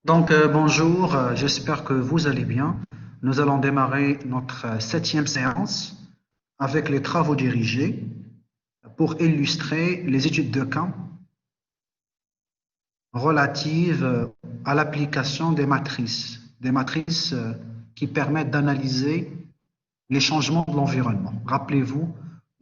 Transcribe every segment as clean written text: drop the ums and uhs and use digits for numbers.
Bonjour, j'espère que vous allez bien. Nous allons démarrer notre septième séance avec les travaux dirigés pour illustrer les études de cas relatives à l'application des matrices qui permettent d'analyser les changements de l'environnement. Rappelez-vous,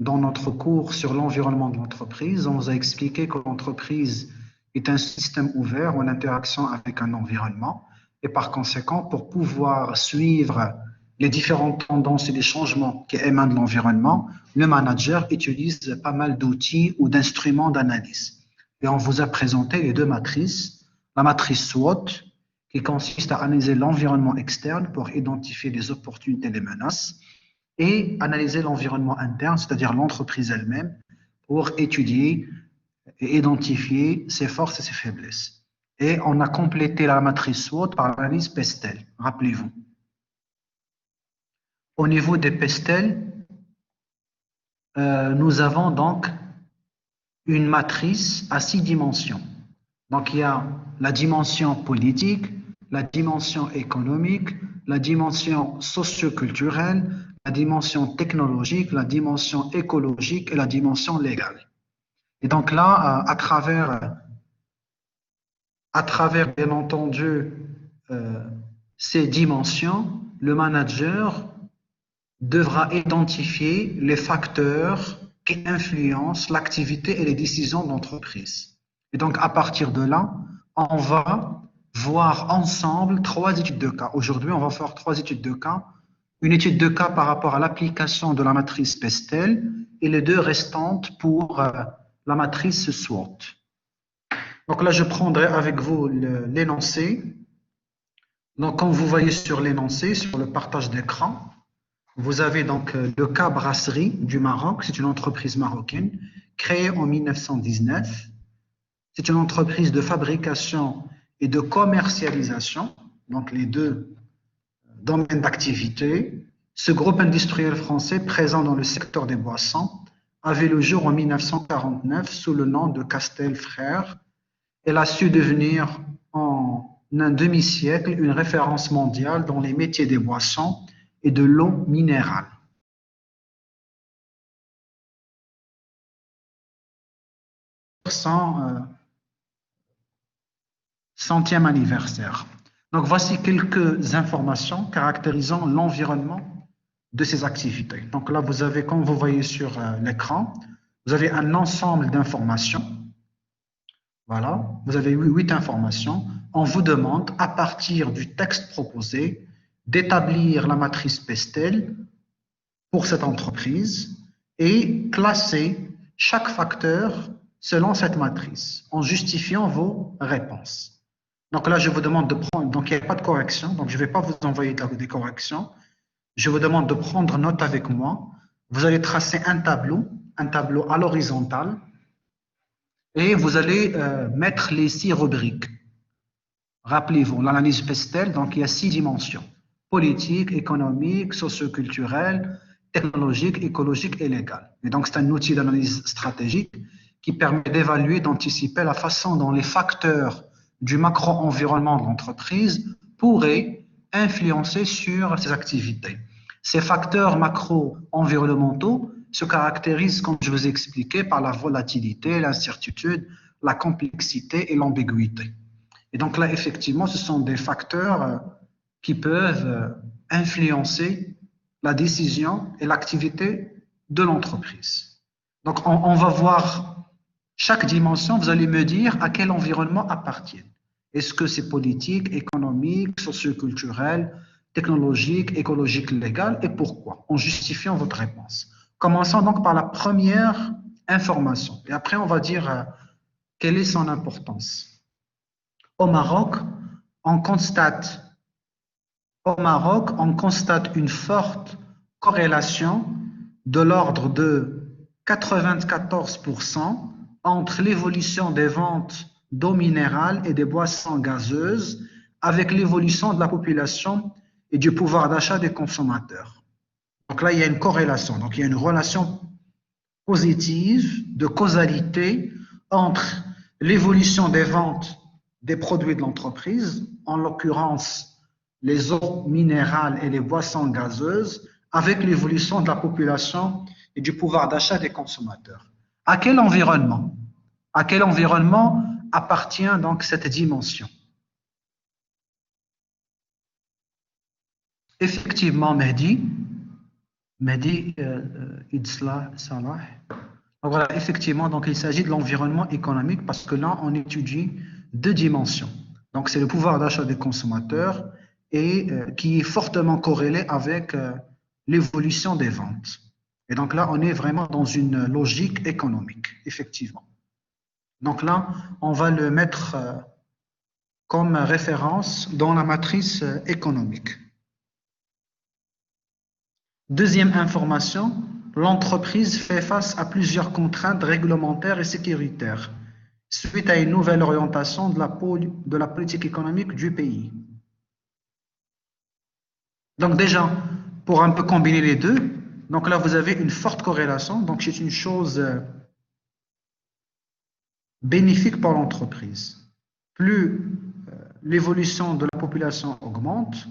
dans notre cours sur l'environnement de l'entreprise, on vous a expliqué que l'entreprise est un système ouvert en interaction avec un environnement et par conséquent, pour pouvoir suivre les différentes tendances et les changements qui émanent de l'environnement, le manager utilise pas mal d'outils ou d'instruments d'analyse. Et on vous a présenté les deux matrices, la matrice SWOT, qui consiste à analyser l'environnement externe pour identifier les opportunités et les menaces, et analyser l'environnement interne, c'est-à-dire l'entreprise elle-même, pour étudier et identifier ses forces et ses faiblesses. Et on a complété la matrice SWOT par l'analyse PESTEL, rappelez-vous. Au niveau des PESTEL, nous avons donc une matrice à 6 dimensions. Donc il y a la dimension politique, la dimension économique, la dimension socioculturelle, la dimension technologique, la dimension écologique et la dimension légale. Et donc là, à travers bien entendu euh, ces dimensions, le manager devra identifier les facteurs qui influencent l'activité et les décisions de l'entreprise. Et donc, à partir de là, on va voir ensemble trois études de cas. Aujourd'hui, on va faire trois études de cas. Une étude de cas par rapport à l'application de la matrice PESTEL et les deux restantes pour la matrice SWOT. Donc là, je prendrai avec vous l'énoncé. Donc, comme vous voyez sur l'énoncé, sur le partage d'écran, vous avez donc le cas Brasserie du Maroc. C'est une entreprise marocaine créée en 1919. C'est une entreprise de fabrication et de commercialisation, donc les deux domaines d'activité. Ce groupe industriel français présent dans le secteur des boissons avait le jour en 1949 sous le nom de Castel Frères. Elle a su devenir en un demi-siècle une référence mondiale dans les métiers des boissons et de l'eau minérale. Son centième anniversaire. Donc voici quelques informations caractérisant l'environnement de ces activités. Donc là, vous avez, comme vous voyez sur l'écran, vous avez un ensemble d'informations. Voilà, vous avez 8 informations. On vous demande, à partir du texte proposé, d'établir la matrice PESTEL pour cette entreprise et classer chaque facteur selon cette matrice en justifiant vos réponses. Donc là, je vous demande de prendre, donc il n'y a pas de correction, donc je ne vais pas vous envoyer des corrections. Je vous demande de prendre note avec moi. Vous allez tracer un tableau à l'horizontale, et vous allez mettre les 6 rubriques. Rappelez-vous, l'analyse PESTEL, donc il y a 6 dimensions. Politique, économique, socioculturelle, technologique, écologique et légale. Et donc c'est un outil d'analyse stratégique qui permet d'évaluer, d'anticiper la façon dont les facteurs du macro-environnement de l'entreprise pourraient influencer sur ses activités. Ces facteurs macro-environnementaux se caractérisent, comme je vous ai expliqué, par la volatilité, l'incertitude, la complexité et l'ambiguïté. Et donc là, effectivement, ce sont des facteurs qui peuvent influencer la décision et l'activité de l'entreprise. Donc, on va voir chaque dimension, vous allez me dire à quel environnement appartient. Est-ce que c'est politique, économique, socioculturel, technologique, écologique, légal, et pourquoi? En justifiant votre réponse. Commençons donc par la première information. Et après, on va dire quelle est son importance. Au Maroc, on constate une forte corrélation de l'ordre de 94% entre l'évolution des ventes d'eau minérale et des boissons gazeuses avec l'évolution de la population et du pouvoir d'achat des consommateurs. Donc là, il y a une corrélation, donc il y a une relation positive de causalité entre l'évolution des ventes des produits de l'entreprise, en l'occurrence les eaux minérales et les boissons gazeuses, avec l'évolution de la population et du pouvoir d'achat des consommateurs. À quel environnement? À quel environnement appartient donc cette dimension? Effectivement, Mehdi Idslah Salah. Donc voilà, effectivement, donc il s'agit de l'environnement économique parce que là, on étudie deux dimensions. Donc c'est le pouvoir d'achat des consommateurs et qui est fortement corrélé avec l'évolution des ventes. Et donc là, on est vraiment dans une logique économique, effectivement. Donc là, on va le mettre comme référence dans la matrice économique. Deuxième information, l'entreprise fait face à plusieurs contraintes réglementaires et sécuritaires suite à une nouvelle orientation de la politique économique du pays. Donc déjà, pour un peu combiner les deux, donc là vous avez une forte corrélation, donc c'est une chose bénéfique pour l'entreprise. Plus l'évolution de la population augmente,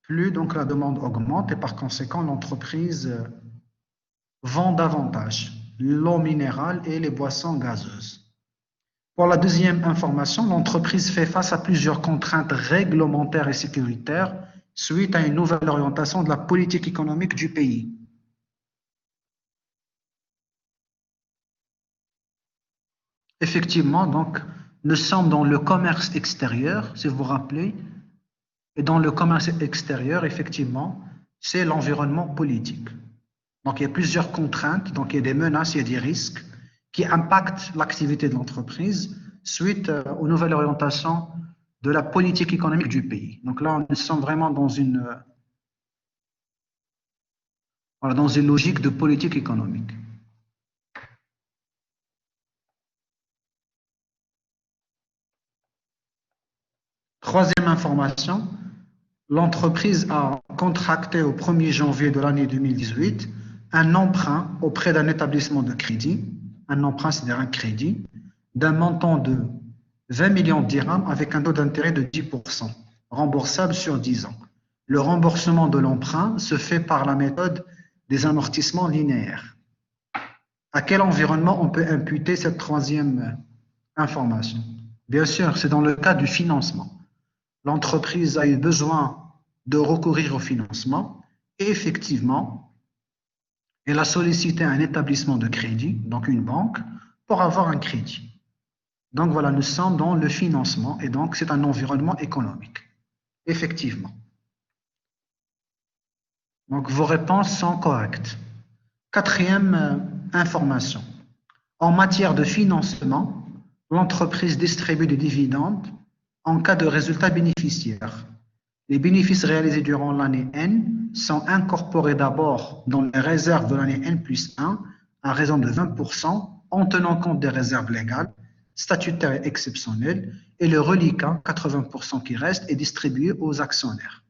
plus donc la demande augmente et par conséquent l'entreprise vend davantage l'eau minérale et les boissons gazeuses. Pour la deuxième information, l'entreprise fait face à plusieurs contraintes réglementaires et sécuritaires suite à une nouvelle orientation de la politique économique du pays. Effectivement, donc, nous sommes dans le commerce extérieur, si vous vous rappelez, et dans le commerce extérieur, effectivement, c'est l'environnement politique. Donc, il y a plusieurs contraintes, donc il y a des menaces, il y a des risques qui impactent l'activité de l'entreprise suite aux nouvelles orientations de la politique économique du pays. Donc là, nous sommes vraiment dans une logique de politique économique. Troisième information, l'entreprise a contracté au 1er janvier de l'année 2018 un emprunt auprès d'un établissement de crédit, un emprunt, c'est-à-dire un crédit, d'un montant de 20 millions de dirhams avec un taux d'intérêt de 10%, remboursable sur 10 ans. Le remboursement de l'emprunt se fait par la méthode des amortissements linéaires. À quel environnement on peut imputer cette troisième information? Bien sûr, c'est dans le cas du financement. L'entreprise a eu besoin de recourir au financement et effectivement, elle a sollicité un établissement de crédit, donc une banque, pour avoir un crédit. Donc voilà, nous sommes dans le financement et donc c'est un environnement économique. Effectivement. Donc vos réponses sont correctes. Quatrième information. En matière de financement, l'entreprise distribue des dividendes en cas de résultats bénéficiaires. Les bénéfices réalisés durant l'année N sont incorporés d'abord dans les réserves de l'année N plus 1 à raison de 20% en tenant compte des réserves légales, statutaires et exceptionnelles, et le reliquat, 80% qui reste, est distribué aux actionnaires.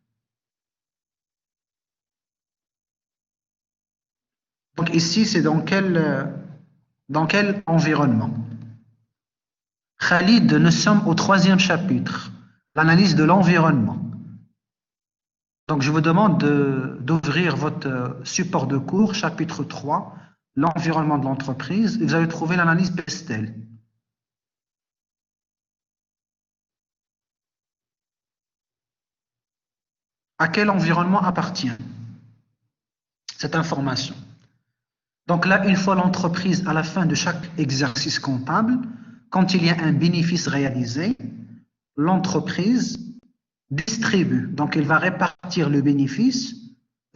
Donc ici, c'est dans quel environnement? Khalid, nous sommes au troisième chapitre, l'analyse de l'environnement. Donc je vous demande d'ouvrir votre support de cours, chapitre 3, l'environnement de l'entreprise, et vous allez trouver l'analyse Pestel. À quel environnement appartient cette information? Donc là, une fois l'entreprise, à la fin de chaque exercice comptable, quand il y a un bénéfice réalisé, l'entreprise distribue. Donc, elle va répartir le bénéfice,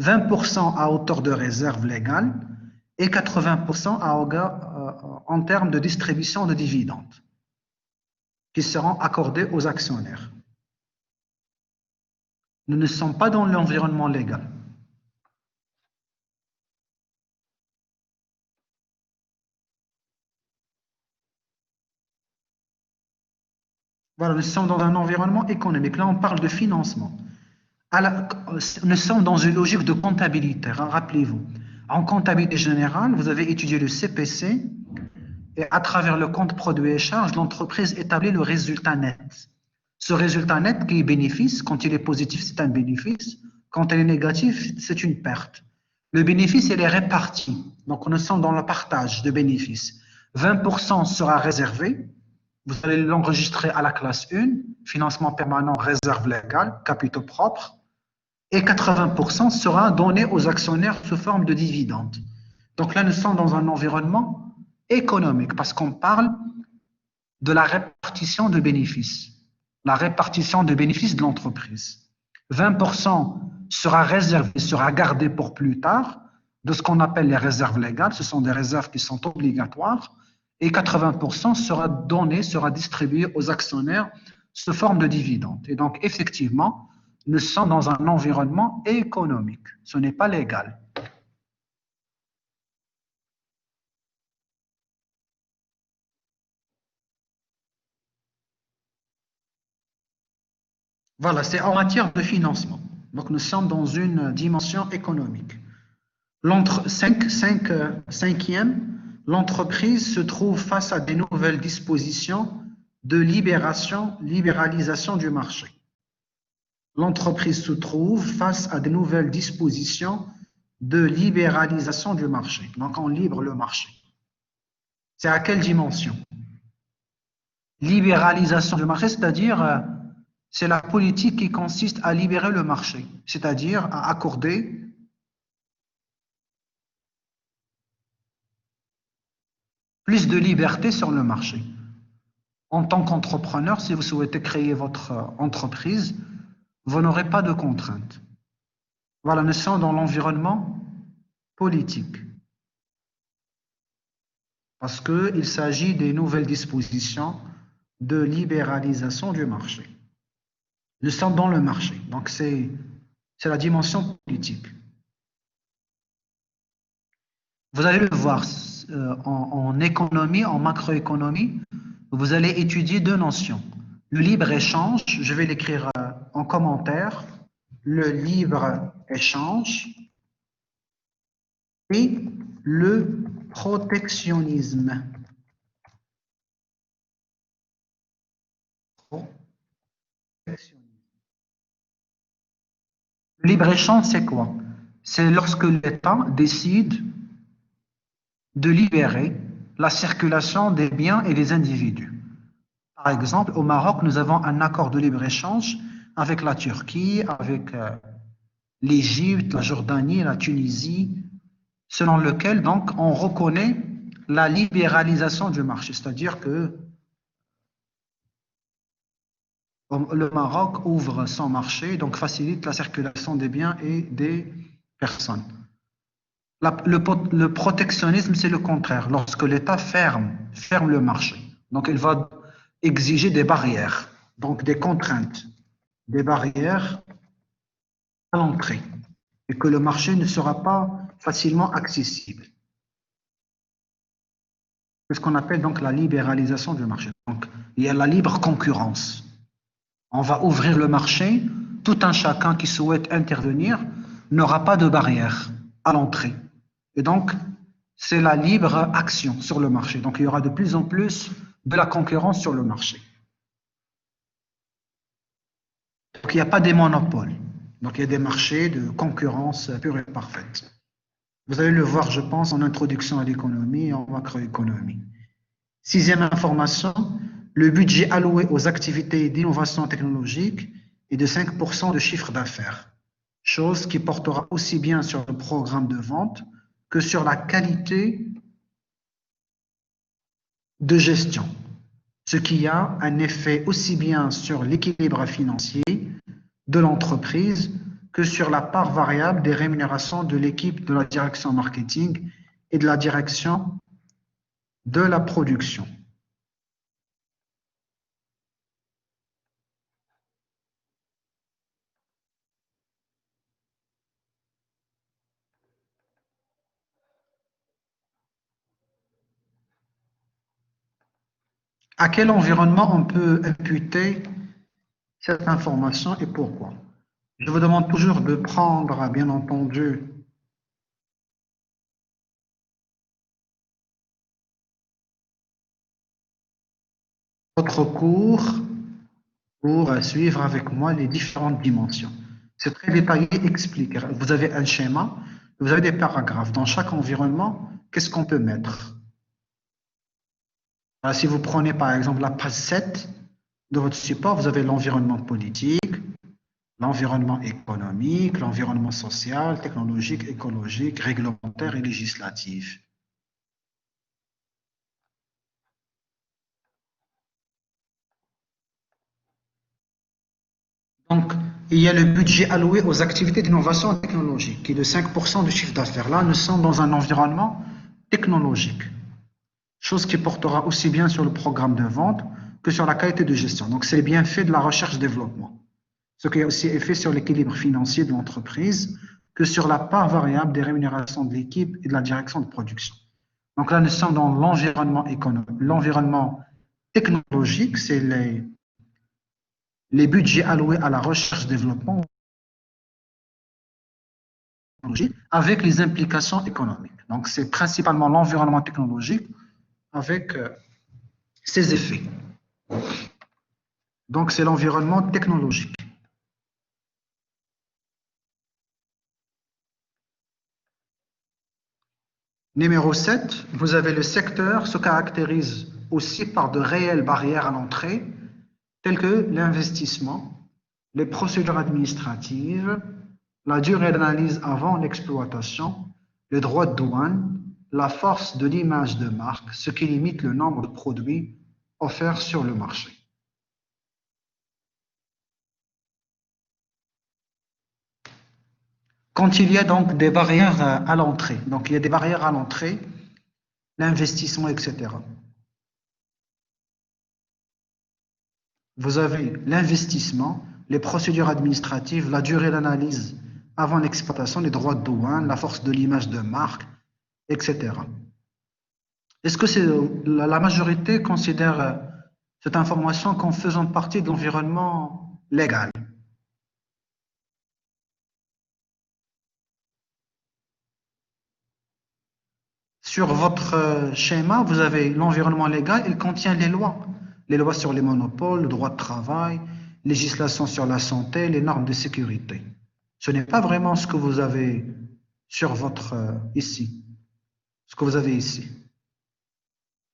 20% à hauteur de réserve légale et 80% en termes de distribution de dividendes qui seront accordés aux actionnaires. Nous ne sommes pas dans l'environnement légal. Voilà, nous sommes dans un environnement économique. Là, on parle de financement. Nous sommes dans une logique de comptabilité, hein, rappelez-vous. En comptabilité générale, vous avez étudié le CPC Et à travers le compte produit et charges, l'entreprise établit le résultat net. Ce résultat net qui est bénéfice, quand il est positif, c'est un bénéfice. Quand il est négatif, c'est une perte. Le bénéfice, il est réparti. Donc, nous sommes dans le partage de bénéfices. 20% sera réservé. Vous allez l'enregistrer à la classe 1, financement permanent, réserve légale, capitaux propres. Et 80% sera donné aux actionnaires sous forme de dividendes. Donc là, nous sommes dans un environnement économique parce qu'on parle de la répartition de bénéfices. La répartition de bénéfices de l'entreprise. 20% sera réservé, sera gardé pour plus tard de ce qu'on appelle les réserves légales. Ce sont des réserves qui sont obligatoires. Et 80% sera donné, sera distribué aux actionnaires sous forme de dividendes. Et donc, effectivement, nous sommes dans un environnement économique. Ce n'est pas légal. Voilà, c'est en matière de financement. Donc, nous sommes dans une dimension économique. Cinquième, l'entreprise se trouve face à des nouvelles dispositions de libéralisation du marché. L'entreprise se trouve face à de nouvelles dispositions de libéralisation du marché. Donc, on libre le marché. C'est à quelle dimension? Libéralisation du marché, c'est-à-dire c'est la politique qui consiste à libérer le marché, c'est-à-dire à accorder plus de liberté sur le marché. En tant qu'entrepreneur, si vous souhaitez créer votre entreprise, vous n'aurez pas de contraintes. Voilà, nous sommes dans l'environnement politique. Parce qu'il s'agit des nouvelles dispositions de libéralisation du marché. Nous sommes dans le marché, donc c'est la dimension politique. Vous allez le voir en économie, en macroéconomie, vous allez étudier deux notions. Le libre-échange, je vais l'écrire en commentaire, le libre-échange et le protectionnisme. Le libre-échange, c'est quoi? C'est lorsque l'État décide de libérer la circulation des biens et des individus. Par exemple, au Maroc, nous avons un accord de libre-échange avec la Turquie, avec l'Égypte, la Jordanie, la Tunisie, selon lequel donc on reconnaît la libéralisation du marché, c'est-à-dire que le Maroc ouvre son marché, donc facilite la circulation des biens et des personnes. Le protectionnisme, c'est le contraire. Lorsque l'État ferme le marché, donc il va exiger des barrières, donc des contraintes, des barrières à l'entrée, et que le marché ne sera pas facilement accessible. C'est ce qu'on appelle donc la libéralisation du marché. Donc, il y a la libre concurrence. On va ouvrir le marché, tout un chacun qui souhaite intervenir n'aura pas de barrière à l'entrée. Et donc, c'est la libre action sur le marché. Donc, il y aura de plus en plus de la concurrence sur le marché. Donc, il n'y a pas des monopoles. Donc, il y a des marchés de concurrence pure et parfaite. Vous allez le voir, je pense, en introduction à l'économie et en macroéconomie. Sixième information, le budget alloué aux activités d'innovation technologique est de 5% de chiffre d'affaires, chose qui portera aussi bien sur le programme de vente que sur la qualité de gestion, ce qui a un effet aussi bien sur l'équilibre financier de l'entreprise que sur la part variable des rémunérations de l'équipe de la direction marketing et de la direction de la production. À quel environnement on peut imputer cette information et pourquoi? Je vous demande toujours de prendre, bien entendu, votre cours pour suivre avec moi les différentes dimensions. C'est très détaillé, expliqué. Vous avez un schéma, vous avez des paragraphes. Dans chaque environnement, qu'est-ce qu'on peut mettre? Alors, si vous prenez par exemple la page 7 de votre support, vous avez l'environnement politique, l'environnement économique, l'environnement social, technologique, écologique, réglementaire et législatif. Donc, il y a le budget alloué aux activités d'innovation technologique, qui est de 5% du chiffre d'affaires. Là, nous sommes dans un environnement technologique, chose qui portera aussi bien sur le programme de vente que sur la qualité de gestion. Donc, c'est les bienfaits de la recherche-développement, ce qui a aussi effet sur l'équilibre financier de l'entreprise que sur la part variable des rémunérations de l'équipe et de la direction de production. Donc là, nous sommes dans l'environnement économique, l'environnement technologique, c'est les budgets alloués à la recherche-développement avec les implications économiques. Donc, c'est principalement l'environnement technologique avec ses effets. Donc, c'est l'environnement technologique. Numéro 7, vous avez le secteur se caractérise aussi par de réelles barrières à l'entrée, telles que l'investissement, les procédures administratives, la durée d'analyse avant l'exploitation, les droits de douane, la force de l'image de marque, ce qui limite le nombre de produits offerts sur le marché. Quand il y a donc des barrières à l'entrée, donc il y a des barrières à l'entrée, l'investissement, etc. Vous avez l'investissement, les procédures administratives, la durée d'analyse avant l'exploitation, les droits de douane, la force de l'image de marque, etc. Est-ce que la majorité considère cette information comme faisant partie de l'environnement légal? Sur votre schéma, vous avez l'environnement légal, il contient les lois sur les monopoles, le droit de travail, législation sur la santé, les normes de sécurité. Ce n'est pas vraiment ce que vous avez sur votre ici, ce que vous avez ici.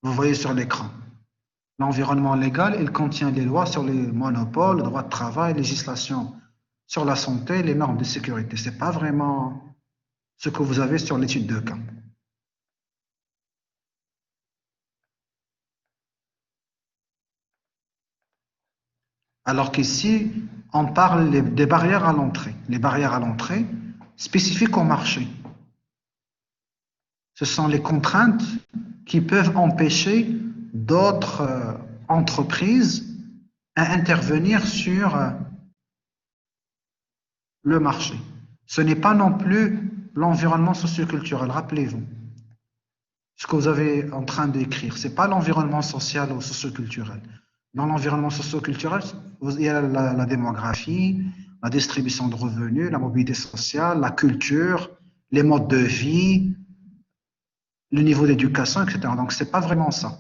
Vous voyez sur l'écran. L'environnement légal, il contient les lois sur les monopoles, le droit de travail, législation sur la santé, les normes de sécurité. Ce n'est pas vraiment ce que vous avez sur l'étude de cas. Alors qu'ici, on parle des barrières à l'entrée. Les barrières à l'entrée spécifiques au marché. Ce sont les contraintes qui peuvent empêcher d'autres entreprises à intervenir sur le marché. Ce n'est pas non plus l'environnement socioculturel, rappelez-vous. Ce que vous avez en train d'écrire, ce n'est pas l'environnement social ou socioculturel. Dans l'environnement socio-culturel, il y a la démographie, la distribution de revenus, la mobilité sociale, la culture, les modes de vie, le niveau d'éducation, etc. Donc, ce n'est pas vraiment ça.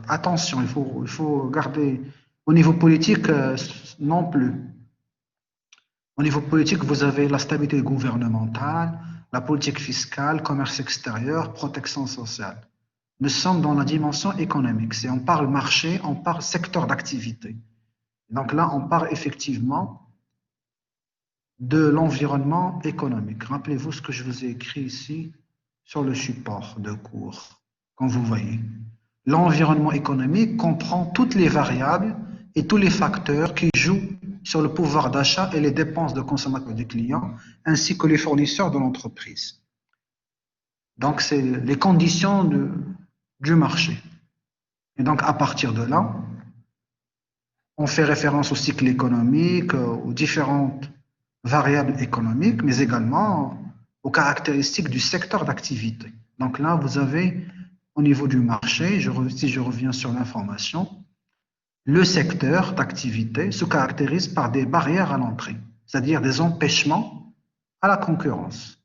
Attention, il faut garder. Au niveau politique, non plus. Au niveau politique, vous avez la stabilité gouvernementale, la politique fiscale, commerce extérieur, protection sociale. Nous sommes dans la dimension économique. Si on parle marché, on parle secteur d'activité. Donc là, on parle effectivement de l'environnement économique. Rappelez-vous ce que je vous ai écrit ici sur le support de cours, comme vous voyez. L'environnement économique comprend toutes les variables et tous les facteurs qui jouent sur le pouvoir d'achat et les dépenses de consommation des clients, ainsi que les fournisseurs de l'entreprise. Donc, c'est les conditions du marché. Et donc, à partir de là, on fait référence au cycle économique, aux différentes variables économiques, mais également aux caractéristiques du secteur d'activité. Donc là, vous avez, au niveau du marché, si je reviens sur l'information, le secteur d'activité se caractérise par des barrières à l'entrée, c'est-à-dire des empêchements à la concurrence.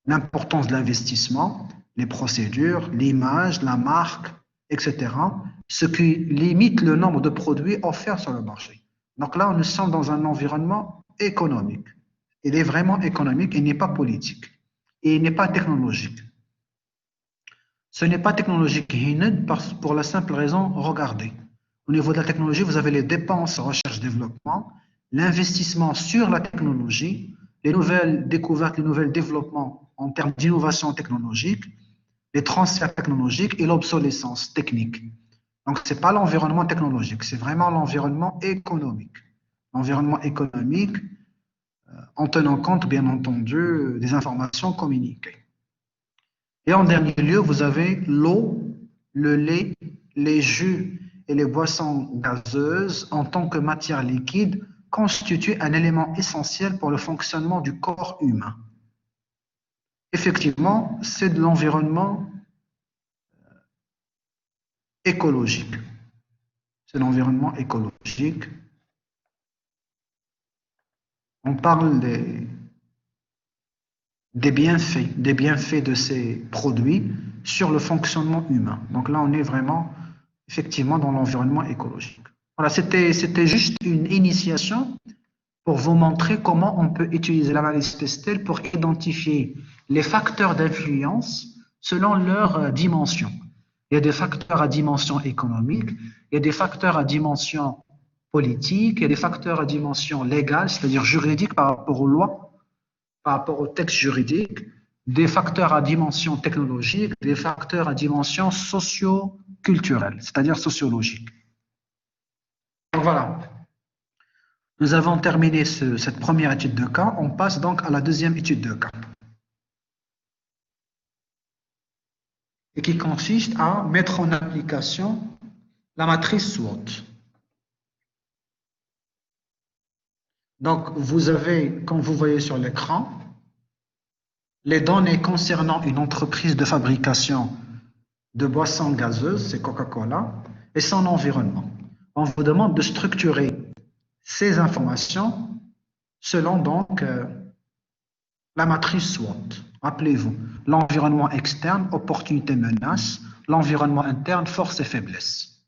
L'importance de l'investissement, les procédures, l'image, la marque, etc., ce qui limite le nombre de produits offerts sur le marché. Donc là, nous sommes dans un environnement économique. Il est vraiment économique, il n'est pas politique. Et il n'est pas technologique. Ce n'est pas technologique pour la simple raison, regardez. Au niveau de la technologie, vous avez les dépenses recherche-développement, l'investissement sur la technologie, les nouvelles découvertes, les nouveaux développements en termes d'innovation technologique, les transferts technologiques et l'obsolescence technique. Donc, ce n'est pas l'environnement technologique, c'est vraiment l'environnement économique. L'environnement économique, en tenant compte, bien entendu, des informations communiquées. Et en dernier lieu, vous avez l'eau, le lait, les jus et les boissons gazeuses en tant que matière liquide constituent un élément essentiel pour le fonctionnement du corps humain. Effectivement, c'est de l'environnement écologique. C'est l'environnement écologique. On parle des bienfaits de ces produits sur le fonctionnement humain. Donc là, on est vraiment, effectivement, dans l'environnement écologique. Voilà, c'était juste une initiation pour vous montrer comment on peut utiliser l'analyse Pestel pour identifier les facteurs d'influence selon leur dimension. Il y a des facteurs à dimension économique, il y a des facteurs à dimension politique, il y a des facteurs à dimension légale, c'est-à-dire juridique par rapport aux lois, par rapport au texte juridique, des facteurs à dimension technologique, des facteurs à dimension socio-culturelle, c'est-à-dire sociologique. Donc voilà. Nous avons terminé cette première étude de cas. On passe donc à la deuxième étude de cas. Et qui consiste à mettre en application la matrice SWOT. Donc, vous avez, comme vous voyez sur l'écran, les données concernant une entreprise de fabrication de boissons gazeuses, c'est Coca-Cola, et son environnement. On vous demande de structurer ces informations selon donc la matrice SWOT. Rappelez-vous, l'environnement externe, opportunité, menace, l'environnement interne, force et faiblesse.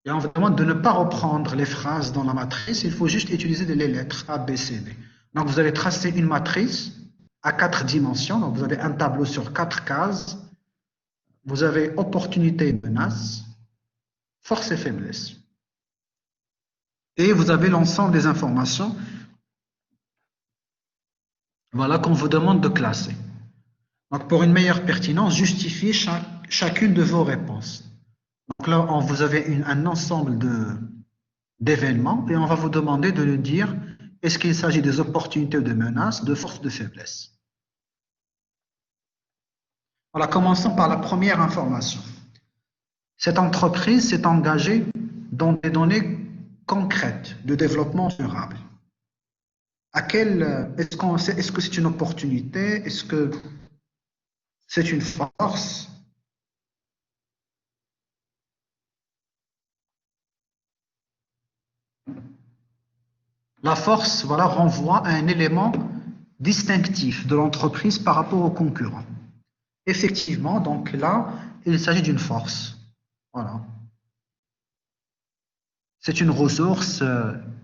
Et on vous demande de ne pas reprendre les phrases dans la matrice, il faut juste utiliser les lettres A, B, C, D. Donc vous allez tracer une matrice à 4 dimensions, donc vous avez un tableau sur 4 cases, vous avez opportunité et menace, force et faiblesse. Et vous avez l'ensemble des informations, voilà, qu'on vous demande de classer. Donc pour une meilleure pertinence, justifiez chacune de vos réponses. Donc là, vous avez un ensemble d'événements et on va vous demander de nous dire est-ce qu'il s'agit des opportunités ou des menaces, de force ou de faiblesse. Voilà, commençons par la première information. Cette entreprise s'est engagée dans des données concrètes de développement durable. Est-ce que c'est une opportunité? Est-ce que c'est une force? La force, voilà, renvoie à un élément distinctif de l'entreprise par rapport aux concurrents. Effectivement, donc là, il s'agit d'une force. Voilà. C'est une ressource,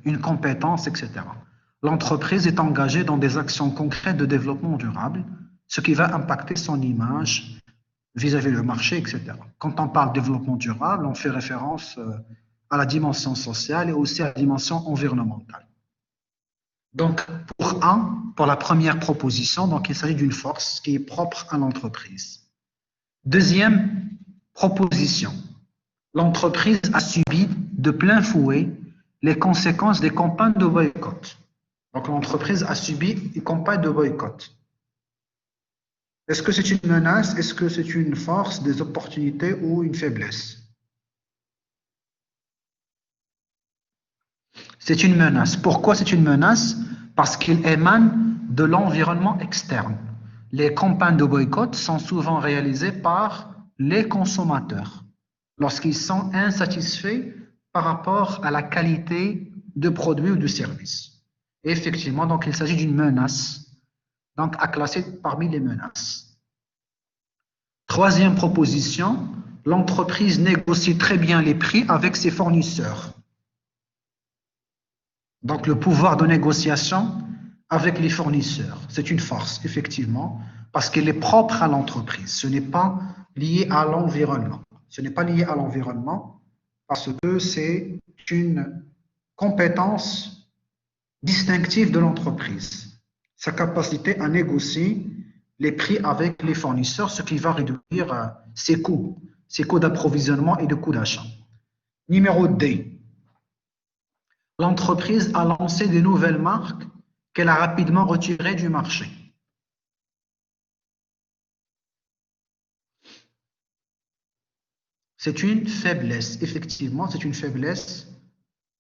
une compétence, etc. L'entreprise est engagée dans des actions concrètes de développement durable, ce qui va impacter son image vis-à-vis du marché, etc. Quand on parle de développement durable, on fait référence à la dimension sociale et aussi à la dimension environnementale. Donc, pour la première proposition, donc il s'agit d'une force qui est propre à l'entreprise. Deuxième proposition, l'entreprise a subi de plein fouet les conséquences des campagnes de boycott. Donc, l'entreprise a subi une campagne de boycott. Est-ce que c'est une menace? Est-ce que c'est une force, des opportunités ou une faiblesse? C'est une menace. Pourquoi c'est une menace? Parce qu'il émane de l'environnement externe. Les campagnes de boycott sont souvent réalisées par les consommateurs lorsqu'ils sont insatisfaits par rapport à la qualité de produits ou de services. Et effectivement, donc, il s'agit d'une menace, donc à classer parmi les menaces. Troisième proposition, l'entreprise négocie très bien les prix avec ses fournisseurs. Donc, le pouvoir de négociation avec les fournisseurs, c'est une force, effectivement, parce qu'elle est propre à l'entreprise. Ce n'est pas lié à l'environnement. Ce n'est pas lié à l'environnement parce que c'est une compétence distinctive de l'entreprise. Sa capacité à négocier les prix avec les fournisseurs, ce qui va réduire ses coûts d'approvisionnement et de coûts d'achat. Numéro D. L'entreprise a lancé de nouvelles marques qu'elle a rapidement retirées du marché. C'est une faiblesse, effectivement, c'est une faiblesse.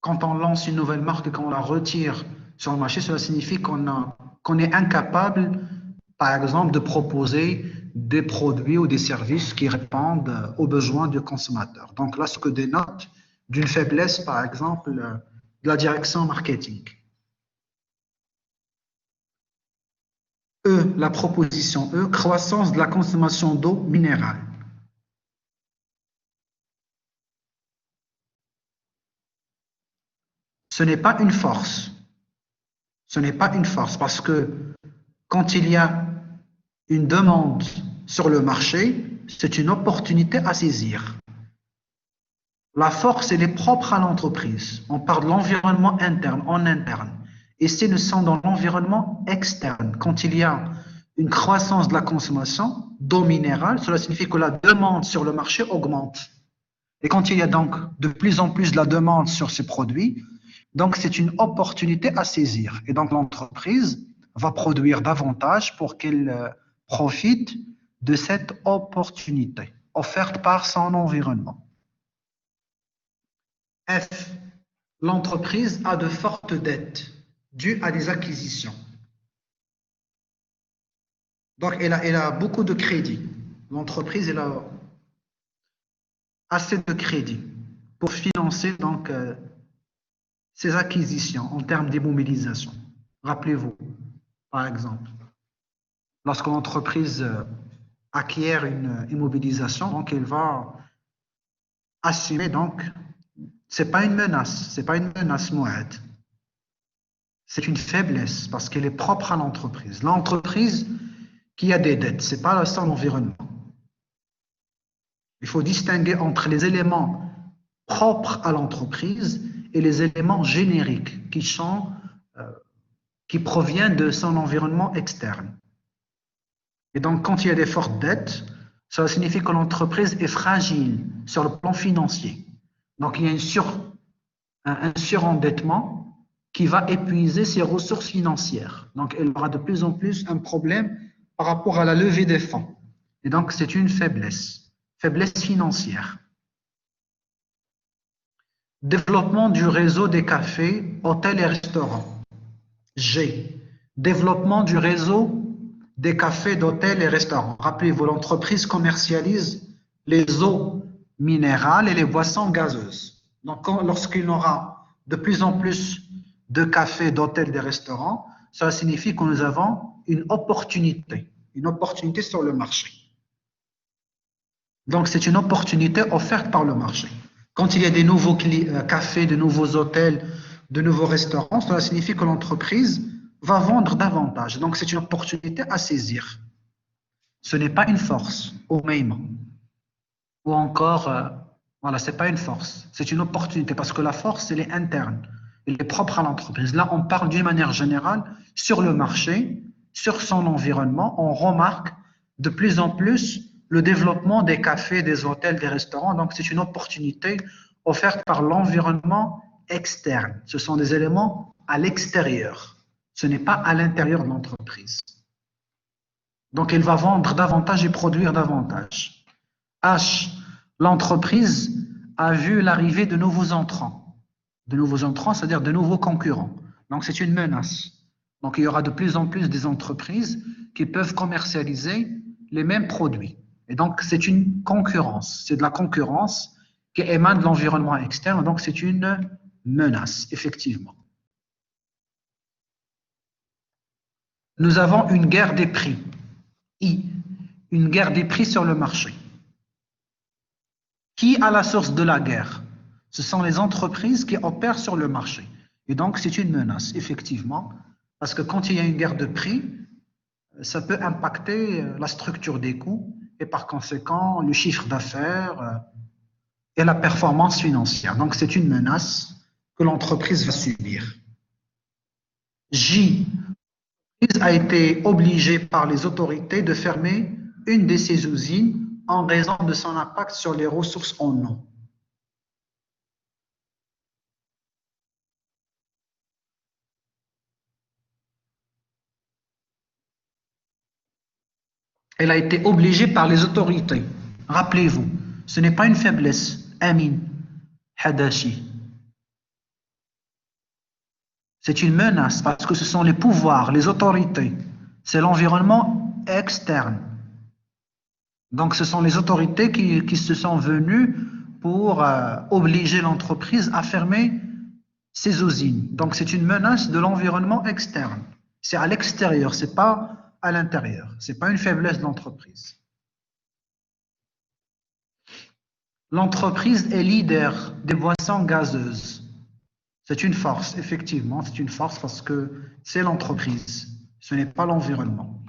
Quand on lance une nouvelle marque et qu'on la retire sur le marché, cela signifie qu'on est incapable, par exemple, de proposer des produits ou des services qui répondent aux besoins du consommateur. Donc là, ce que dénote d'une faiblesse, par exemple, de la direction marketing. E, la proposition E, croissance de la consommation d'eau minérale. Ce n'est pas une force. Ce n'est pas une force parce que quand il y a une demande sur le marché, c'est une opportunité à saisir. La force, elle est propre à l'entreprise. On parle de l'environnement interne, en interne. Et si nous sommes dans l'environnement externe, quand il y a une croissance de la consommation d'eau minérale, cela signifie que la demande sur le marché augmente. Et quand il y a donc de plus en plus de la demande sur ces produits, donc c'est une opportunité à saisir. Et donc l'entreprise va produire davantage pour qu'elle profite de cette opportunité offerte par son environnement. F. L'entreprise a de fortes dettes dues à des acquisitions. Donc, elle a beaucoup de crédits. L'entreprise, elle a assez de crédits pour financer donc ses acquisitions en termes d'immobilisation. Rappelez-vous, par exemple, lorsque l'entreprise acquiert une immobilisation, donc elle va assumer donc. C'est pas une menace Moed. C'est une faiblesse parce qu'elle est propre à l'entreprise. L'entreprise qui a des dettes, c'est pas son environnement. Il faut distinguer entre les éléments propres à l'entreprise et les éléments génériques qui proviennent de son environnement externe. Et donc, quand il y a des fortes dettes, ça signifie que l'entreprise est fragile sur le plan financier. Donc, il y a un surendettement qui va épuiser ses ressources financières. Donc, elle aura de plus en plus un problème par rapport à la levée des fonds. Et donc, c'est une faiblesse financière. Développement du réseau des cafés, hôtels et restaurants. G. Développement du réseau des cafés, d'hôtels et restaurants. Rappelez-vous, l'entreprise commercialise les eaux minérales et les boissons gazeuses. Donc, lorsqu'il y aura de plus en plus de cafés, d'hôtels, de restaurants, ça signifie que nous avons une opportunité sur le marché. Donc, c'est une opportunité offerte par le marché. Quand il y a des nouveaux cafés, de nouveaux hôtels, de nouveaux restaurants, cela signifie que l'entreprise va vendre davantage. Donc, c'est une opportunité à saisir. Ce n'est pas une force, au même. Ou encore, voilà, ce n'est pas une force. C'est une opportunité parce que la force, elle est interne. Elle est propre à l'entreprise. Là, on parle d'une manière générale sur le marché, sur son environnement. On remarque de plus en plus le développement des cafés, des hôtels, des restaurants. Donc, c'est une opportunité offerte par l'environnement externe. Ce sont des éléments à l'extérieur. Ce n'est pas à l'intérieur de l'entreprise. Donc, elle va vendre davantage et produire davantage. H. L'entreprise a vu l'arrivée de nouveaux entrants. De nouveaux entrants, c'est-à-dire de nouveaux concurrents. Donc, c'est une menace. Donc, il y aura de plus en plus des entreprises qui peuvent commercialiser les mêmes produits. Et donc, c'est une concurrence. C'est de la concurrence qui émane de l'environnement externe. Donc, c'est une menace, effectivement. Nous avons une guerre des prix. I. une guerre des prix sur le marché. Qui a la source de la guerre? Ce sont les entreprises qui opèrent sur le marché. Et donc, c'est une menace, effectivement, parce que quand il y a une guerre de prix, ça peut impacter la structure des coûts et par conséquent le chiffre d'affaires et la performance financière. Donc, c'est une menace que l'entreprise va subir. J. L'entreprise a été obligée par les autorités de fermer une de ses usines en raison de son impact sur les ressources en eau. Elle a été obligée par les autorités. Rappelez-vous, ce n'est pas une faiblesse. Amin, Hadashi. C'est une menace parce que ce sont les pouvoirs, les autorités. C'est l'environnement externe. Donc, ce sont les autorités qui se sont venues pour obliger l'entreprise à fermer ses usines. Donc, c'est une menace de l'environnement externe. C'est à l'extérieur, ce n'est pas à l'intérieur. Ce n'est pas une faiblesse de l'entreprise. L'entreprise est leader des boissons gazeuses. C'est une force, effectivement, c'est une force parce que c'est l'entreprise, ce n'est pas l'environnement.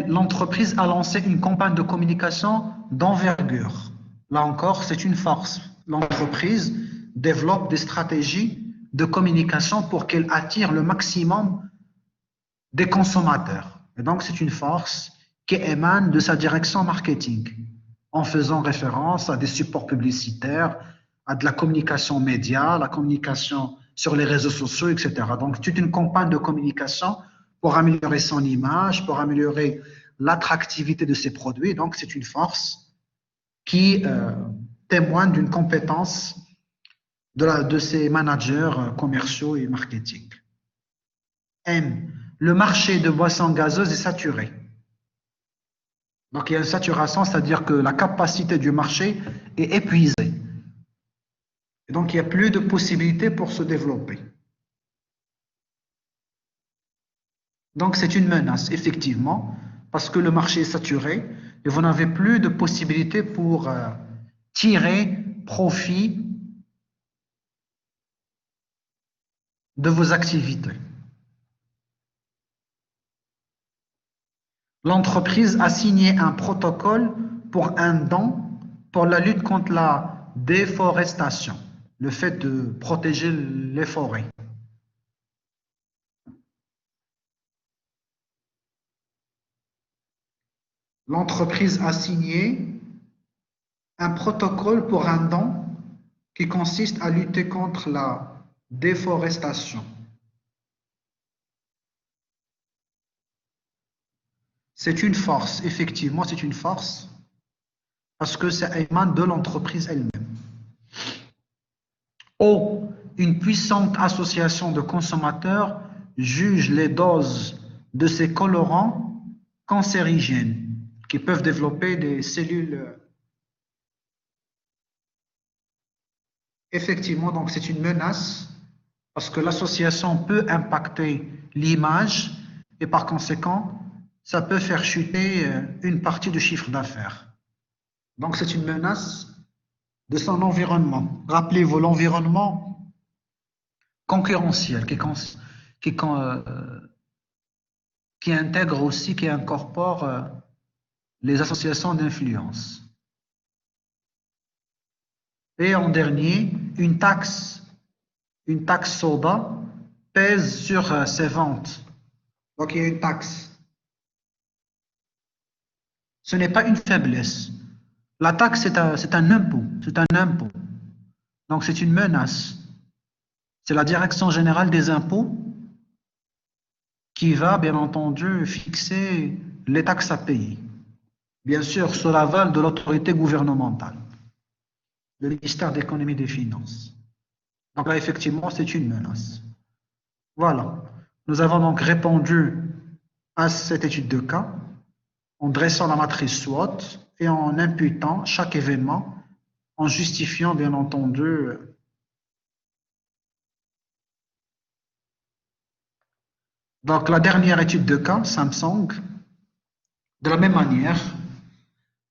L'entreprise a lancé une campagne de communication d'envergure. Là encore, c'est une force. L'entreprise développe des stratégies de communication pour qu'elle attire le maximum des consommateurs. Et donc, c'est une force qui émane de sa direction marketing, en faisant référence à des supports publicitaires, à de la communication média, la communication sur les réseaux sociaux, etc. Donc, toute une campagne de communication pour améliorer son image, pour améliorer l'attractivité de ses produits. Donc, c'est une force qui témoigne d'une compétence de ses managers commerciaux et marketing. M. Le marché de boissons gazeuses est saturé. Donc, il y a une saturation, c'est-à-dire que la capacité du marché est épuisée. Et donc, il n'y a plus de possibilités pour se développer. Donc, c'est une menace, effectivement, parce que le marché est saturé et vous n'avez plus de possibilités pour tirer profit de vos activités. L'entreprise a signé un protocole pour un don pour la lutte contre la déforestation, le fait de protéger les forêts. L'entreprise a signé un protocole pour un don qui consiste à lutter contre la déforestation. C'est une force, effectivement, c'est une force, parce que ça émane de l'entreprise elle-même. O, une puissante association de consommateurs juge les doses de ces colorants cancérigènes qui peuvent développer des cellules. Effectivement, donc c'est une menace parce que l'association peut impacter l'image et par conséquent, ça peut faire chuter une partie du chiffre d'affaires. Donc c'est une menace de son environnement. Rappelez-vous, l'environnement concurrentiel qui intègre aussi, qui incorpore les associations d'influence. Et en dernier, une taxe soda pèse sur ses ventes. Donc, il y a une taxe. Ce n'est pas une faiblesse. La taxe, c'est un impôt. C'est un impôt. Donc, c'est une menace. C'est la Direction générale des impôts qui va, bien entendu, fixer les taxes à payer. Bien sûr, sous l'aval de l'autorité gouvernementale, le ministère de l'Économie et des Finances. Donc là, effectivement, c'est une menace. Voilà. Nous avons donc répondu à cette étude de cas en dressant la matrice SWOT et en imputant chaque événement, en justifiant, bien entendu, donc la dernière étude de cas, Samsung, De la même manière,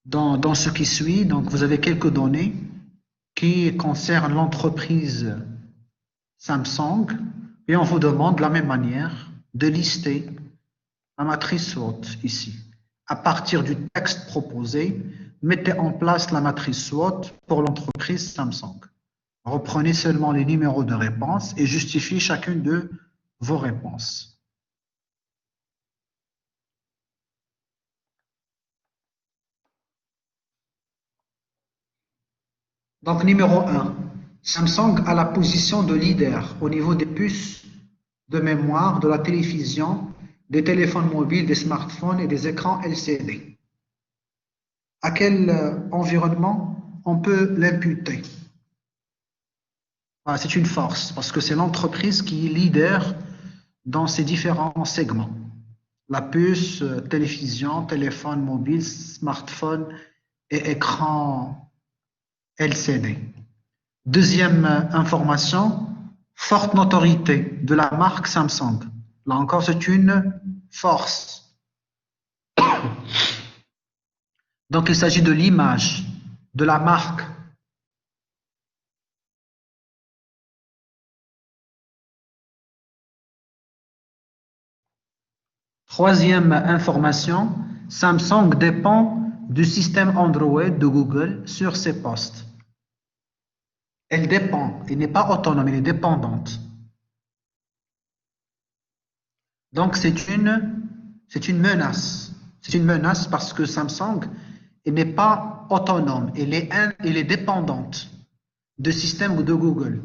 dans ce qui suit, donc vous avez quelques données qui concernent l'entreprise Samsung et on vous demande de la même manière de lister la matrice SWOT ici. À partir du texte proposé, mettez en place la matrice SWOT pour l'entreprise Samsung. Reprenez seulement les numéros de réponse et justifiez chacune de vos réponses. Donc, numéro 1, Samsung a la position de leader au niveau des puces de mémoire, de la télévision, des téléphones mobiles, des smartphones et des écrans LCD. À quel environnement on peut l'imputer? C'est une force parce que c'est l'entreprise qui est leader dans ces différents segments. La puce, télévision, téléphone mobile, smartphone et écran LCD. Deuxième information, forte notoriété de la marque Samsung. Là encore, c'est une force. Donc, il s'agit de l'image de la marque. Troisième information, Samsung dépend du système Android de Google sur ses postes. Elle dépend, elle n'est pas autonome, elle est dépendante. Donc, c'est une menace. C'est une menace parce que Samsung n'est pas autonome, elle est dépendante du système de Google,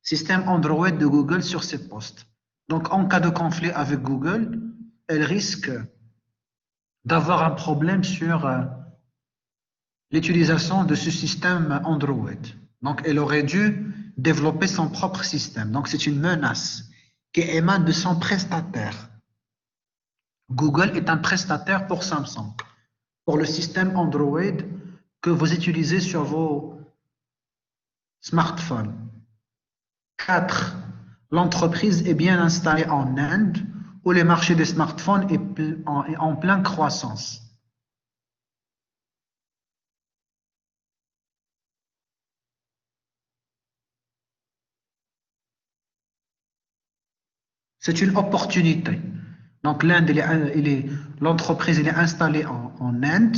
système Android de Google sur ses postes. Donc, en cas de conflit avec Google, elle risque d'avoir un problème sur l'utilisation de ce système Android. Donc, elle aurait dû développer son propre système. Donc, c'est une menace qui émane de son prestataire. Google est un prestataire pour Samsung, pour le système Android que vous utilisez sur vos smartphones. 4. L'entreprise est bien installée en Inde, où le marché des smartphones est en pleine croissance. C'est une opportunité. Donc l'Inde, l'entreprise est installée en Inde,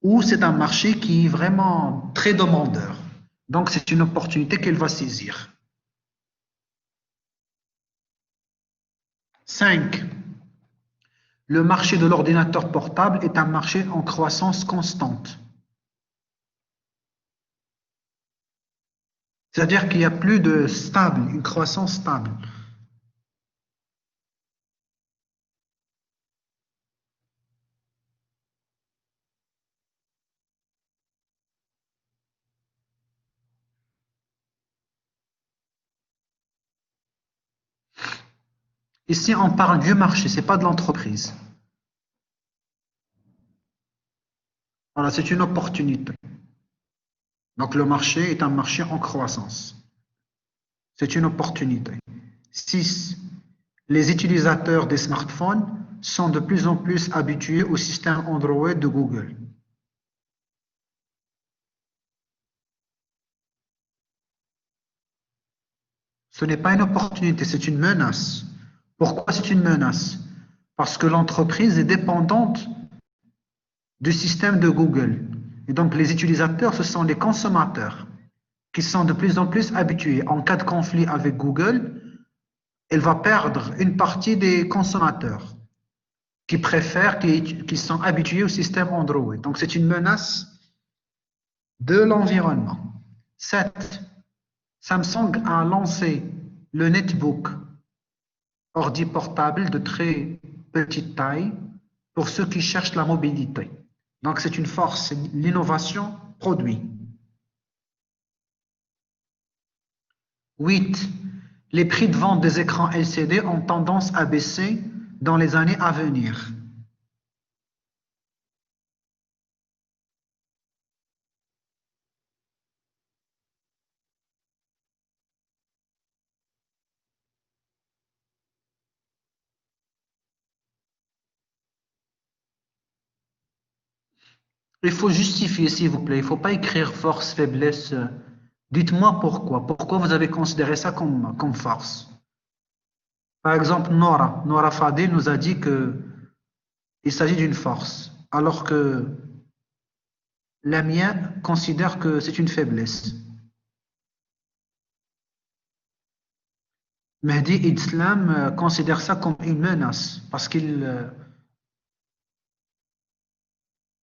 où c'est un marché qui est vraiment très demandeur. Donc c'est une opportunité qu'elle va saisir. 5. Le marché de l'ordinateur portable est un marché en croissance constante. C'est-à-dire qu'il n'y a plus de stable, une croissance stable. Ici, on parle du marché, ce n'est pas de l'entreprise. Voilà, c'est une opportunité. Donc le marché est un marché en croissance. C'est une opportunité. 6. Les utilisateurs des smartphones sont de plus en plus habitués au système Android de Google. Ce n'est pas une opportunité, c'est une menace. Pourquoi c'est une menace? Parce que l'entreprise est dépendante du système de Google. Et donc les utilisateurs, ce sont les consommateurs qui sont de plus en plus habitués. En cas de conflit avec Google, elle va perdre une partie des consommateurs qui préfèrent, qui sont habitués au système Android. Donc c'est une menace de l'environnement. 7. Samsung a lancé le netbook, ordi portable de très petite taille pour ceux qui cherchent la mobilité. Donc c'est une force, c'est l'innovation produit. 8. Les prix de vente des écrans LCD ont tendance à baisser dans les années à venir. Il faut justifier, s'il vous plaît. Il ne faut pas écrire force, faiblesse. Dites-moi pourquoi. Pourquoi vous avez considéré ça comme force? Par exemple, Nora Fadil nous a dit qu'il s'agit d'une force, alors que la mienne considère que c'est une faiblesse. Mehdi Islam considère ça comme une menace, parce qu'il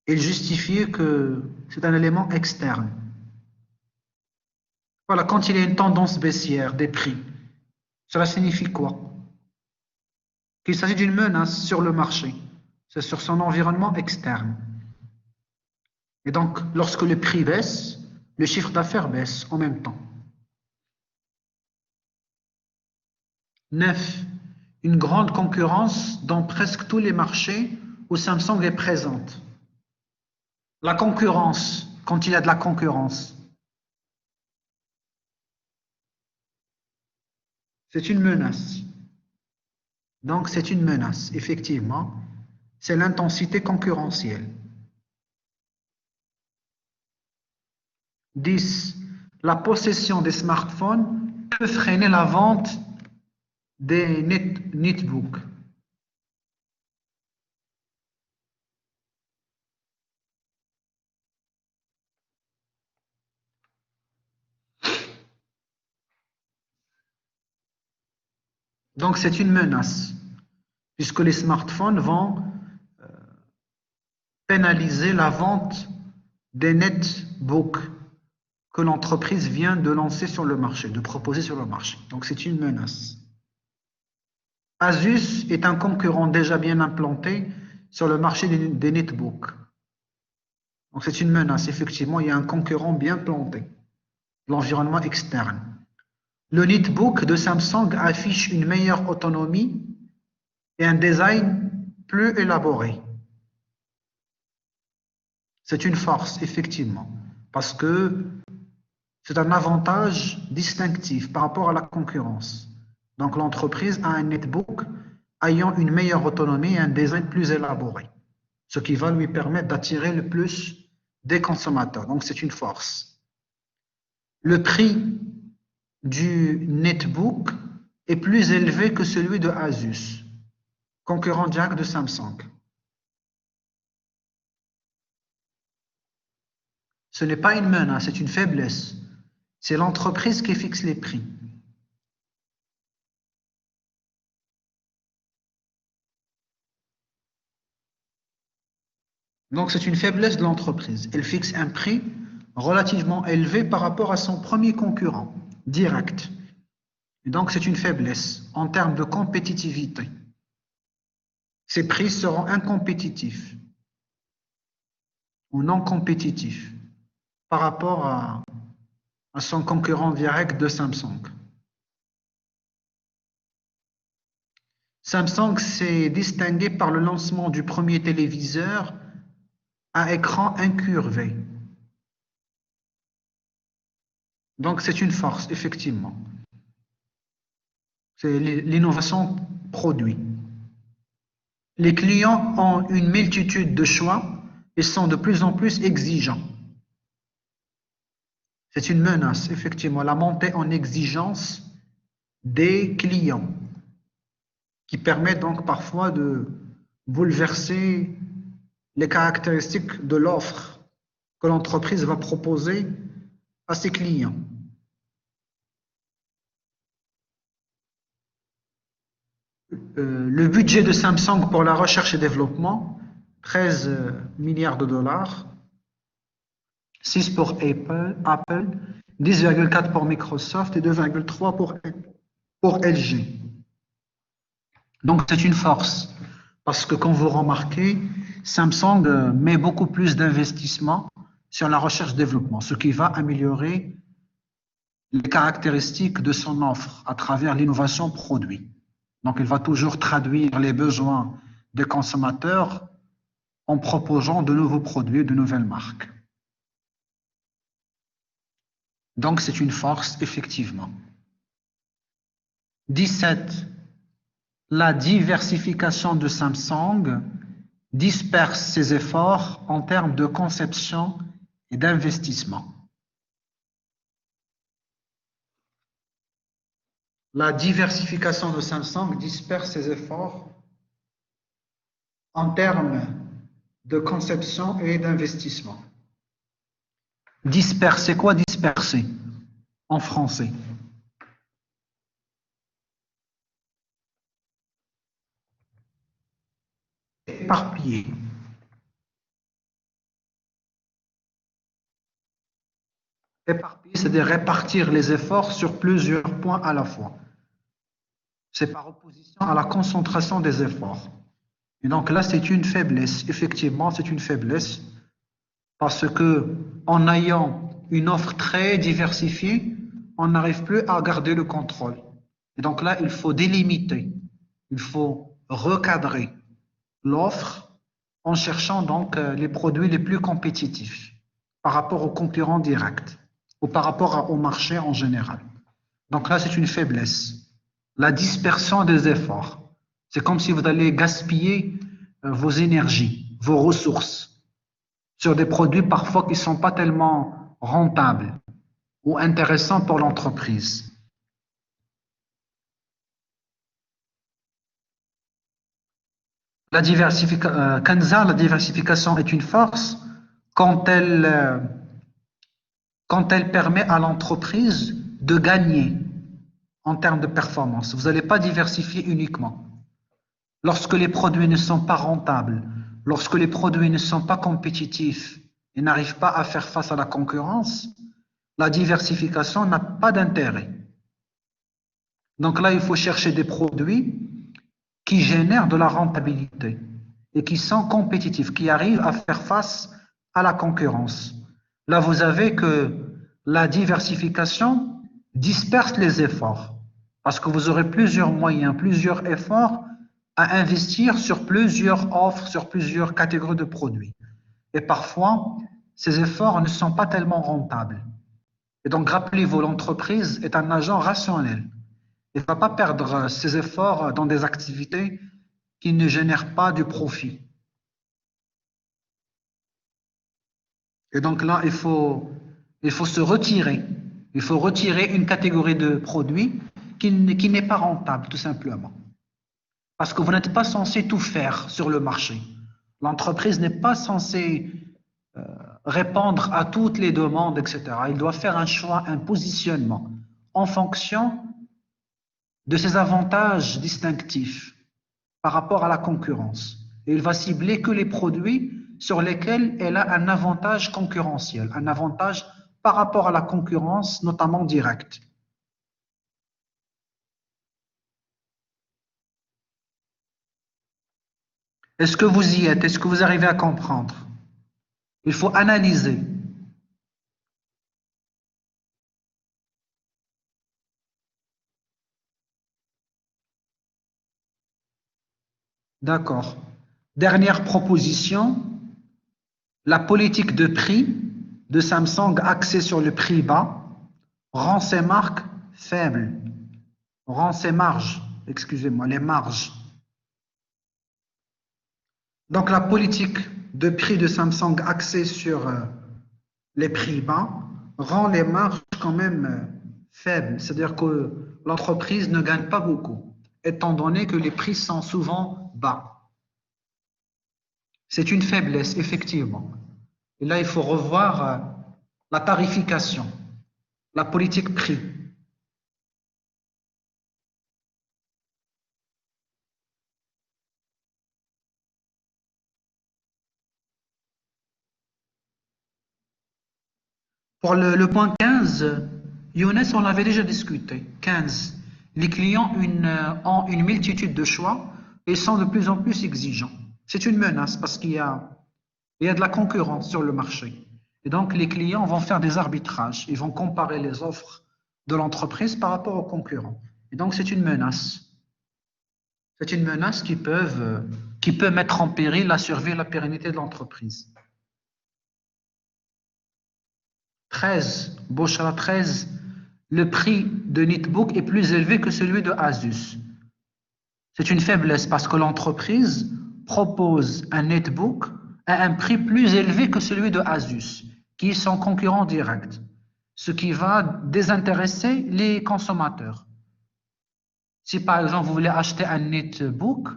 justifie que c'est un élément externe. Voilà, quand il y a une tendance baissière des prix, cela signifie quoi? Qu'il s'agit d'une menace sur le marché, c'est sur son environnement externe. Et donc, lorsque le prix baisse, le chiffre d'affaires baisse en même temps. 9. Une grande concurrence dans presque tous les marchés où Samsung est présente. La concurrence, quand il y a de la concurrence, c'est une menace. Donc, c'est une menace, effectivement. C'est l'intensité concurrentielle. 10. La possession des smartphones peut freiner la vente des netbooks. Donc, c'est une menace, puisque les smartphones vont pénaliser la vente des netbooks que l'entreprise vient de lancer sur le marché, de proposer sur le marché. Donc, c'est une menace. Asus est un concurrent déjà bien implanté sur le marché des netbooks. Donc, c'est une menace. Effectivement, il y a un concurrent bien planté, l'environnement externe. Le netbook de Samsung affiche une meilleure autonomie et un design plus élaboré. C'est une force, effectivement, parce que c'est un avantage distinctif par rapport à la concurrence. Donc, l'entreprise a un netbook ayant une meilleure autonomie et un design plus élaboré, ce qui va lui permettre d'attirer le plus des consommateurs. Donc, c'est une force. Le prix du netbook est plus élevé que celui de Asus, concurrent direct de Samsung. Ce n'est pas une menace, c'est une faiblesse. C'est l'entreprise qui fixe les prix. Donc, c'est une faiblesse de l'entreprise. Elle fixe un prix relativement élevé par rapport à son premier concurrent, direct. Et donc, c'est une faiblesse en termes de compétitivité. Ses prix seront incompétitifs ou non compétitifs par rapport à son concurrent direct de Samsung. Samsung s'est distingué par le lancement du premier téléviseur à écran incurvé. Donc, c'est une force, effectivement. C'est l'innovation produit. Les clients ont une multitude de choix et sont de plus en plus exigeants. C'est une menace, effectivement, la montée en exigence des clients qui permet donc parfois de bouleverser les caractéristiques de l'offre que l'entreprise va proposer à ses clients. Le budget de Samsung pour la recherche et développement, 13 milliards de dollars, 6 pour Apple, 10,4 pour Microsoft et 2,3 pour LG. Donc, c'est une force, parce que comme vous remarquez, Samsung met beaucoup plus d'investissement sur la recherche-développement, ce qui va améliorer les caractéristiques de son offre à travers l'innovation produit. Donc, il va toujours traduire les besoins des consommateurs en proposant de nouveaux produits, de nouvelles marques. Donc, c'est une force, effectivement. 17. La diversification de Samsung disperse ses efforts en termes de conception et d'investissement. La diversification de Samsung disperse ses efforts en termes de conception et d'investissement. Disperser, quoi disperser en français? Éparpiller. Éparpiller, c'est-à-dire répartir les efforts sur plusieurs points à la fois. C'est par opposition à la concentration des efforts. Et donc là, c'est une faiblesse. Effectivement, c'est une faiblesse parce que en ayant une offre très diversifiée, on n'arrive plus à garder le contrôle. Et donc là, il faut délimiter, il faut recadrer l'offre en cherchant donc les produits les plus compétitifs par rapport aux concurrents directs ou par rapport au marché en général. Donc là, c'est une faiblesse. La dispersion des efforts. C'est comme si vous allez gaspiller vos énergies, vos ressources sur des produits parfois qui ne sont pas tellement rentables ou intéressants pour l'entreprise. La diversification est une force quand elle permet à l'entreprise de gagner en termes de performance. Vous n'allez pas diversifier uniquement. Lorsque les produits ne sont pas rentables, lorsque les produits ne sont pas compétitifs et n'arrivent pas à faire face à la concurrence, la diversification n'a pas d'intérêt. Donc là, il faut chercher des produits qui génèrent de la rentabilité et qui sont compétitifs, qui arrivent à faire face à la concurrence. Là, vous avez que la diversification disperse les efforts parce que vous aurez plusieurs moyens, plusieurs efforts à investir sur plusieurs offres, sur plusieurs catégories de produits. Et parfois, ces efforts ne sont pas tellement rentables. Et donc, rappelez-vous, l'entreprise est un agent rationnel. Il ne va pas perdre ses efforts dans des activités qui ne génèrent pas du profit. Et donc là, il faut se retirer. Il faut retirer une catégorie de produits qui n'est pas rentable, tout simplement. Parce que vous n'êtes pas censé tout faire sur le marché. L'entreprise n'est pas censée répondre à toutes les demandes, etc. Il doit faire un choix, un positionnement en fonction de ses avantages distinctifs par rapport à la concurrence. Et il va cibler que les produits sur lesquels elle a un avantage concurrentiel, un avantage par rapport à la concurrence, notamment directe. Est-ce que vous y êtes? Est-ce que vous arrivez à comprendre? Il faut analyser. D'accord. Dernière proposition, la politique de prix de Samsung axée sur le prix bas rend ses marques faibles, rend ses marges, excusez-moi, les marges. Donc la politique de prix de Samsung axée sur les prix bas rend les marges quand même faibles, c'est-à-dire que l'entreprise ne gagne pas beaucoup, étant donné que les prix sont souvent bas. C'est une faiblesse, effectivement. Et là, il faut revoir la tarification, la politique prix. Pour le point 15, Younes, on l'avait déjà discuté. 15. Les clients ont une multitude de choix et sont de plus en plus exigeants. C'est une menace parce qu'il y a de la concurrence sur le marché. Et donc, les clients vont faire des arbitrages. Ils vont comparer les offres de l'entreprise par rapport aux concurrents. Et donc, c'est une menace. C'est une menace qui peut mettre en péril la survie et la pérennité de l'entreprise. 13, Bochra 13, le prix de Netbook est plus élevé que celui de Asus. C'est une faiblesse parce que l'entreprise propose un netbook à un prix plus élevé que celui de Asus, qui est son concurrent direct, ce qui va désintéresser les consommateurs. Si par exemple vous voulez acheter un netbook,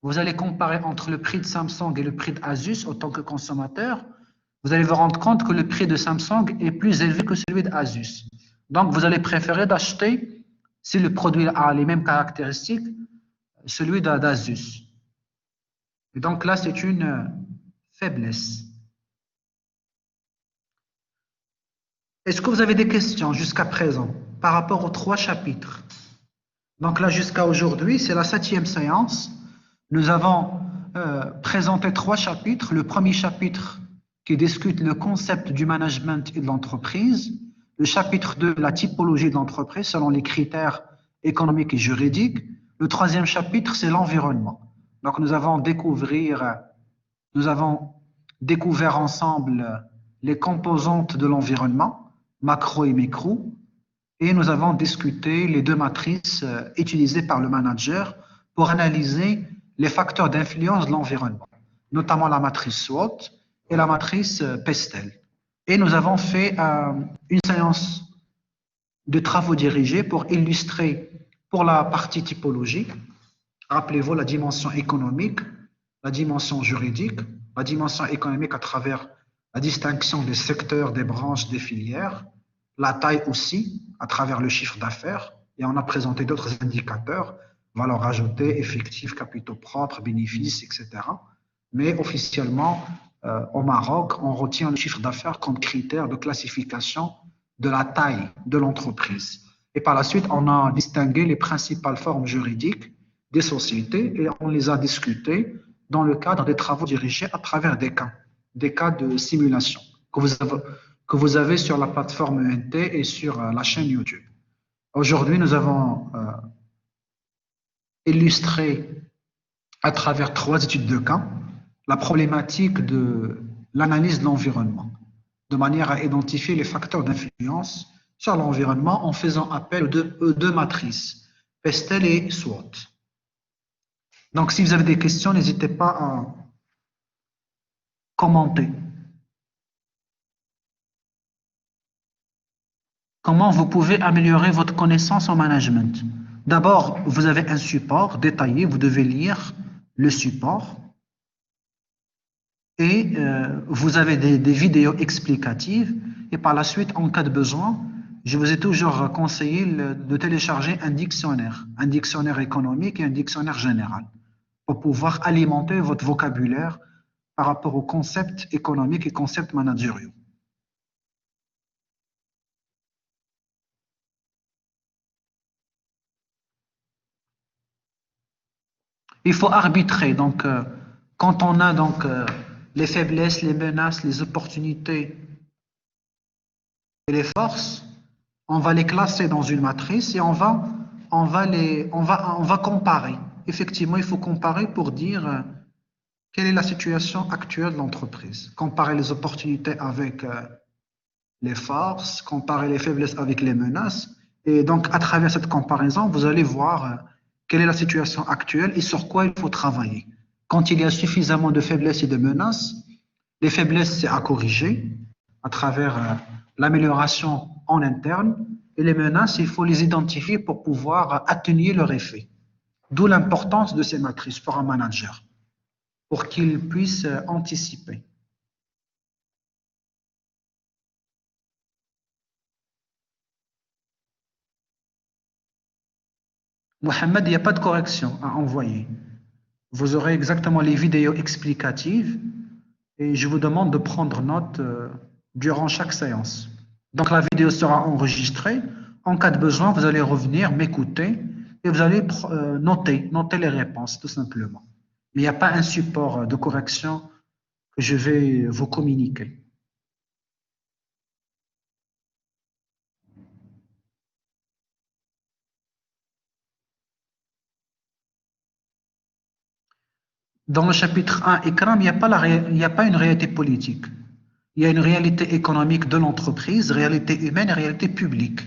vous allez comparer entre le prix de Samsung et le prix d'Asus en tant que consommateur, vous allez vous rendre compte que le prix de Samsung est plus élevé que celui d'Asus. Donc vous allez préférer d'acheter, si le produit a les mêmes caractéristiques, celui d'Asus. Et donc là, c'est une faiblesse. Est-ce que vous avez des questions jusqu'à présent par rapport aux 3 chapitres? Donc là, jusqu'à aujourd'hui, c'est la 7e séance. Nous avons présenté 3 chapitres. Le premier chapitre qui discute le concept du management et de l'entreprise. Le chapitre 2, la typologie de l'entreprise selon les critères économiques et juridiques. Le 3e chapitre, c'est l'environnement. Donc nous avons découvert ensemble les composantes de l'environnement, macro et micro, et nous avons discuté les 2 matrices utilisées par le manager pour analyser les facteurs d'influence de l'environnement, notamment la matrice SWOT et la matrice PESTEL. Et nous avons fait une séance de travaux dirigés pour illustrer, pour la partie typologique, rappelez-vous la dimension économique, la dimension juridique, la dimension économique à travers la distinction des secteurs, des branches, des filières, la taille aussi, à travers le chiffre d'affaires, et on a présenté d'autres indicateurs, valeur ajoutée, effectif, capitaux propres, bénéfices, etc. Mais officiellement, au Maroc, on retient le chiffre d'affaires comme critère de classification de la taille de l'entreprise. Et par la suite, on a distingué les principales formes juridiques des sociétés et on les a discutées dans le cadre des travaux dirigés à travers des cas de simulation que vous avez sur la plateforme ENT et sur la chaîne YouTube. Aujourd'hui, nous avons illustré à travers 3 études de cas la problématique de l'analyse de l'environnement, de manière à identifier les facteurs d'influence sur l'environnement en faisant appel aux 2 matrices, PESTEL et SWOT. Donc, si vous avez des questions, n'hésitez pas à commenter. Comment vous pouvez améliorer votre connaissance en management? D'abord, vous avez un support détaillé, vous devez lire le support. Et vous avez des vidéos explicatives. Et par la suite, en cas de besoin, je vous ai toujours conseillé de télécharger un dictionnaire économique et un dictionnaire général, pour pouvoir alimenter votre vocabulaire par rapport aux concepts économiques et concepts managériaux. Il faut arbitrer. Donc, quand on a les faiblesses, les menaces, les opportunités et les forces, on va les classer dans une matrice et on va comparer. Effectivement, il faut comparer pour dire quelle est la situation actuelle de l'entreprise. Comparer les opportunités avec les forces, comparer les faiblesses avec les menaces. Et donc, à travers cette comparaison, vous allez voir quelle est la situation actuelle et sur quoi il faut travailler. Quand il y a suffisamment de faiblesses et de menaces, les faiblesses, c'est à corriger à travers l'amélioration en interne. Et les menaces, il faut les identifier pour pouvoir atténuer leur effet. D'où l'importance de ces matrices pour un manager, pour qu'il puisse anticiper. Mohamed, il n'y a pas de correction à envoyer. Vous aurez exactement les vidéos explicatives et je vous demande de prendre note durant chaque séance. Donc la vidéo sera enregistrée. En cas de besoin, vous allez revenir, m'écouter et vous allez noter les réponses tout simplement. Mais il n'y a pas un support de correction que je vais vous communiquer. Dans le chapitre 1, Ikram, il n'y a pas une réalité politique. Il y a une réalité économique de l'entreprise, réalité humaine et réalité publique.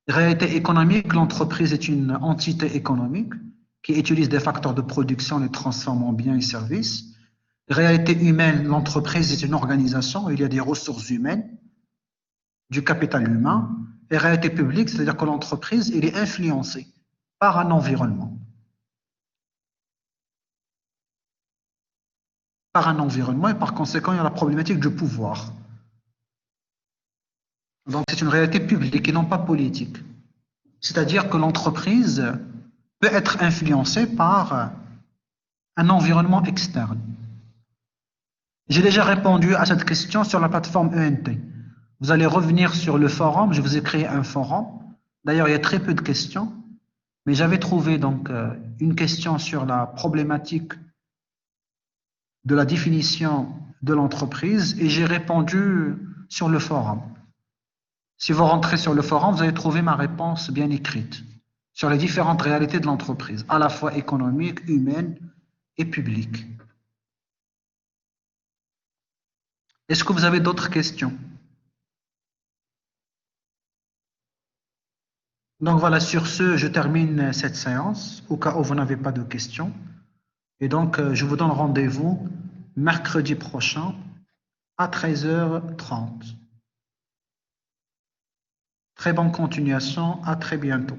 Réalité économique, l'entreprise est une entité économique qui utilise des facteurs de production et les transforme en biens et services. Réalité humaine, l'entreprise est une organisation, il y a des ressources humaines, du capital humain. Et réalité publique, c'est-à-dire que l'entreprise elle est influencée par un environnement. Par un environnement et par conséquent, il y a la problématique du pouvoir. Donc, c'est une réalité publique et non pas politique. C'est-à-dire que l'entreprise peut être influencée par un environnement externe. J'ai déjà répondu à cette question sur la plateforme ENT. Vous allez revenir sur le forum, je vous ai créé un forum. D'ailleurs, il y a très peu de questions, mais j'avais trouvé donc une question sur la problématique de la définition de l'entreprise et j'ai répondu sur le forum. Si vous rentrez sur le forum, vous allez trouver ma réponse bien écrite sur les différentes réalités de l'entreprise, à la fois économique, humaine et publique. Est-ce que vous avez d'autres questions? Donc voilà, sur ce, je termine cette séance, au cas où vous n'avez pas de questions. Et donc, je vous donne rendez-vous mercredi prochain à 13h30. Très bonne continuation, à très bientôt.